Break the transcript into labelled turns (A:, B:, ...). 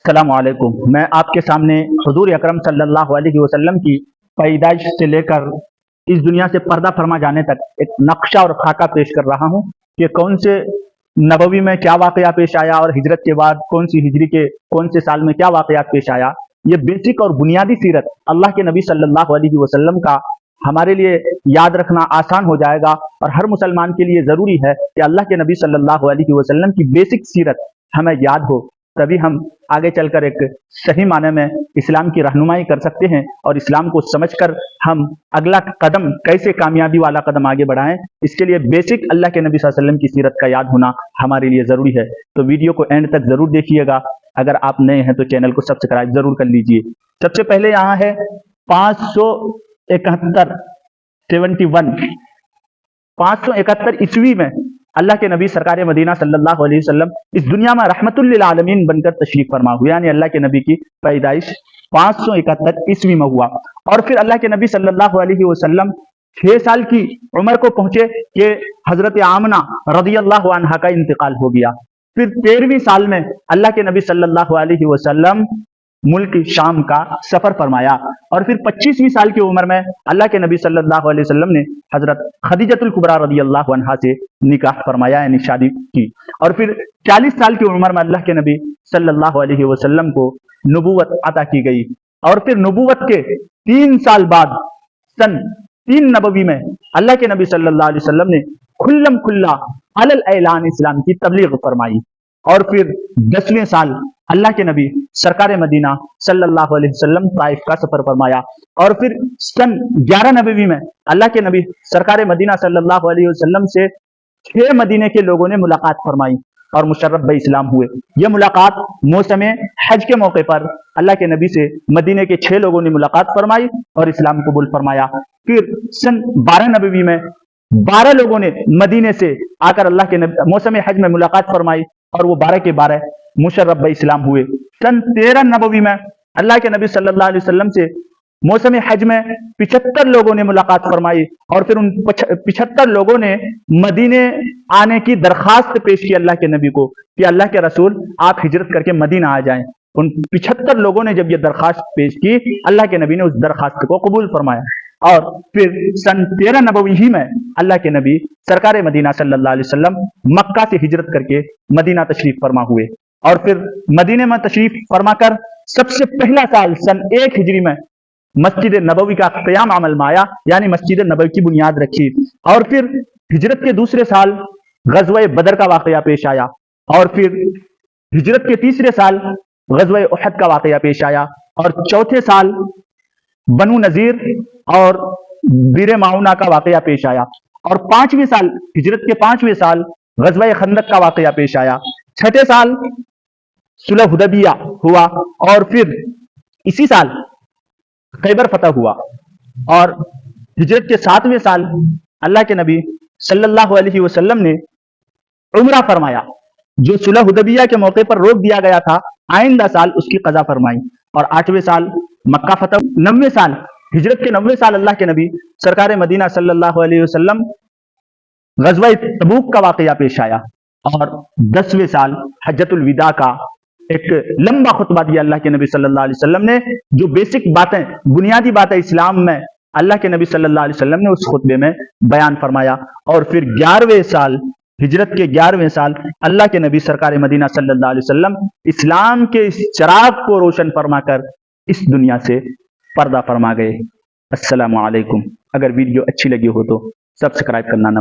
A: السلام علیکم۔ میں آپ کے سامنے حضور اکرم صلی اللہ علیہ وسلم کی پیدائش سے لے کر اس دنیا سے پردہ فرما جانے تک ایک نقشہ اور خاکہ پیش کر رہا ہوں کہ کون سے نبوی میں کیا واقعہ پیش آیا اور ہجرت کے بعد کون سی ہجری کے کون سے سال میں کیا واقعات پیش آیا۔ یہ بیسک اور بنیادی سیرت اللہ کے نبی صلی اللہ علیہ وسلم کا ہمارے لیے یاد رکھنا آسان ہو جائے گا، اور ہر مسلمان کے لیے ضروری ہے کہ اللہ کے نبی صلی اللہ علیہ وسلم کی بیسک سیرت ہمیں یاد ہو، تبھی ہم آگے چل کر ایک صحیح معنی میں اسلام کی رہنمائی کر سکتے ہیں، اور اسلام کو سمجھ کر ہم اگلا قدم کیسے کامیابی والا قدم آگے بڑھائیں، اس کے لیے بیسک اللہ کے نبی صلی اللہ علیہ وسلم کی سیرت کا یاد ہونا ہمارے لیے ضروری ہے۔ تو ویڈیو کو اینڈ تک ضرور دیکھیے گا۔ اگر آپ نئے ہیں تو چینل کو سبسکرائب ضرور کر لیجئے۔ سب سے پہلے یہاں ہے 571 عیسوی میں اللہ کے نبی سرکار مدینہ صلی اللہ علیہ وسلم اس دنیا میں رحمت للعالمین بن کر تشریف فرما ہوئے، یعنی اللہ کے نبی کی پیدائش 571 عیسوی میں ہوا، اور پھر اللہ کے نبی صلی اللہ علیہ وسلم 6 سال کی عمر کو پہنچے کہ حضرت آمنہ رضی اللہ عنہا کا انتقال ہو گیا۔ پھر 13ویں سال میں اللہ کے نبی صلی اللہ علیہ وسلم ملک شام کا سفر فرمایا، اور پھر 25ویں سال کی عمر میں اللہ کے نبی صلی اللہ علیہ وسلم نے حضرت خدیجۃ الکبریٰ رضی اللہ عنہا سے نکاح فرمایا، یعنی شادی کی، اور پھر 40 سال کی عمر میں اللہ کے نبی صلی اللہ علیہ وسلم کو نبوت عطا کی گئی، اور پھر نبوت کے 3 سال بعد سن 3 نبوی میں اللہ کے نبی صلی اللہ علیہ وسلم نے کھلم کھلا علی الاعلان اسلام کی تبلیغ فرمائی، اور پھر 10ویں سال اللہ کے نبی سرکار مدینہ صلی اللہ علیہ وسلم طائف کا سفر فرمایا، اور پھر سن 11 نبوی میں اللہ کے نبی سرکار مدینہ صلی اللہ علیہ وسلم سے 6 مدینے کے لوگوں نے ملاقات فرمائی اور مشرف بے اسلام ہوئے۔ یہ ملاقات موسم حج کے موقع پر اللہ کے نبی سے مدینے کے 6 لوگوں نے ملاقات فرمائی اور اسلام قبول فرمایا۔ پھر سن 12 نبوی میں 12 لوگوں نے مدینے سے آ کر اللہ کے نبی موسم حج میں ملاقات فرمائی، اور وہ 12 کے 12 مشرف بے اسلام ہوئے۔ سن 13 نبوی میں اللہ کے نبی صلی اللہ علیہ وسلم سے موسم حج میں 75 لوگوں نے ملاقات فرمائی، اور پھر ان 75 لوگوں نے مدینے آنے کی درخواست پیش کی اللہ کے نبی کو کہ اللہ کے رسول آپ ہجرت کر کے مدینہ آ جائیں۔ ان 75 لوگوں نے جب یہ درخواست پیش کی، اللہ کے نبی نے اس درخواست کو قبول فرمایا، اور پھر سن 13 نبوی ہی میں اللہ کے نبی سرکار مدینہ صلی اللہ علیہ وسلم مکہ سے ہجرت کر کے مدینہ تشریف فرما ہوئے، اور پھر مدینے میں تشریف فرما کر سب سے پہلا سال سن 1 ہجری میں مسجد نبوی کا قیام عمل میں آیا، یعنی مسجد نبوی کی بنیاد رکھی، اور پھر ہجرت کے دوسرے سال غزوہ بدر کا واقعہ پیش آیا، اور پھر ہجرت کے تیسرے سال غزوہ احد کا واقعہ پیش آیا، اور چوتھے سال بنو نذیر اور بیر معونہ کا واقعہ پیش آیا، اور 5ویں سال ہجرت کے 5ویں سال غزوہ خندق کا واقعہ پیش آیا، 6 سال صلح حدیبیہ ہوا، اور پھر اسی سال خیبر فتح ہوا، اور ہجرت کے 7ویں سال اللہ کے نبی صلی اللہ علیہ وسلم نے عمرہ فرمایا، جو صلح حدیبیہ کے موقع پر روک دیا گیا تھا، آئندہ سال اس کی قضا فرمائی، اور 8ویں سال مکہ فتح۔ 9ویں سال ہجرت کے 9ویں سال اللہ کے نبی سرکار مدینہ صلی اللہ علیہ وسلم غزوہ تبوک کا واقعہ پیش آیا، اور 10ویں سال حجۃ الوداع کا ایک لمبا خطبہ دیا اللہ کے نبی صلی اللہ علیہ وسلم نے، جو بیسک باتیں بنیادی باتیں اسلام میں اللہ کے نبی صلی اللہ علیہ وسلم نے اس خطبے میں بیان فرمایا، اور پھر 11ویں سال ہجرت کے 11ویں سال اللہ کے نبی سرکار مدینہ صلی اللہ علیہ وسلم اسلام کے اس چراغ کو روشن فرما کر اس دنیا سے پردہ فرما گئے۔ السلام علیکم۔ اگر ویڈیو اچھی لگی ہو تو سبسکرائب کرنا نہ